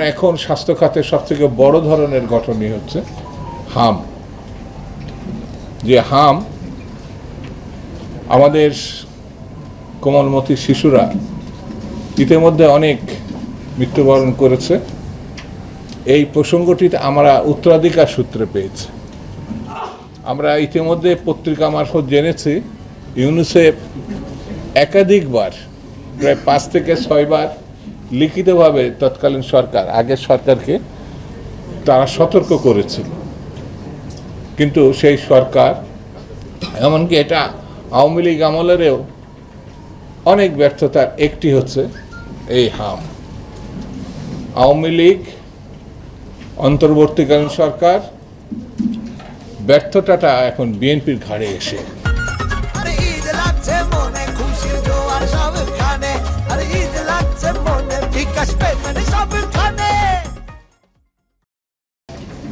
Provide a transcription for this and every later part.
এখন স্বাস্থ্য খাতের সবথেকে বড় ধরনের ঘটনই হচ্ছে হাম। যে হাম আমাদের কোমলমতি শিশুরা ইতিমধ্যে অনেক মৃত্যুবরণ করেছে। এই প্রসঙ্গটিতে আমরা উত্তরাধিকার সূত্রে পেয়েছি। আমরা ইতিমধ্যে পত্রিকা মারফত জেনেছি ইউনিসেফ একাধিকবার প্রায় 5 থেকে 6 বার লিখিতভাবে তৎকালীন সরকার, আগের সরকারকে তারা সতর্ক করেছিল, কিন্তু সেই সরকার, এমনকি এটা আওয়ামী লীগ আমলেরও অনেক ব্যর্থতার একটি হচ্ছে এই হাম। আওয়ামী লীগ, অন্তর্বর্তীকালীন সরকার, ব্যর্থতাটা এখন বিএনপির ঘাড়ে এসে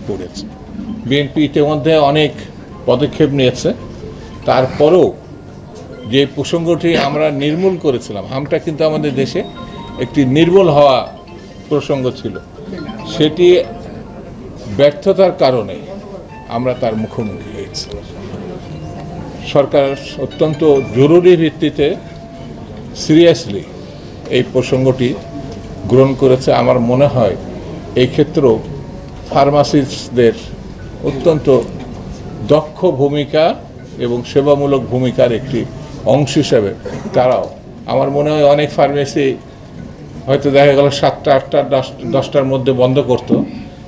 পড়েছে। বিএনপি ইতিমধ্যে অনেক পদক্ষেপ নিয়েছে, তারপরেও যে প্রসঙ্গটি আমরা নির্মূল করেছিলাম, হামটা কিন্তু আমাদের দেশে একটি নির্মূল হওয়া প্রসঙ্গ ছিল, সেটি ব্যর্থতার কারণে আমরা তার মুখোমুখি হয়েছি। সরকার অত্যন্ত জরুরি ভিত্তিতে সিরিয়াসলি এই প্রসঙ্গটি গ্রহণ করেছে। আমার মনে হয় এই ক্ষেত্রেও ফার্মাসিস্টদের অত্যন্ত দক্ষ ভূমিকা এবং সেবামূলক ভূমিকার একটি অংশ হিসাবে তারাও, আমার মনে হয় অনেক ফার্মেসি হয়তো দেখা গেল 7টা 8টা 10টার মধ্যে বন্ধ করতো,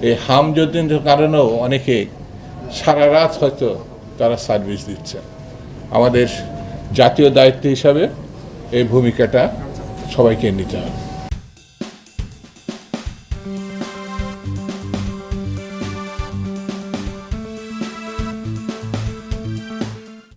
এই হাম যদির কারণেও অনেকে সারা রাত হয়তো তারা সার্ভিস দিচ্ছে। আমাদের জাতীয় দায়িত্ব হিসাবে এই ভূমিকাটা সবাইকে নিতে হবে।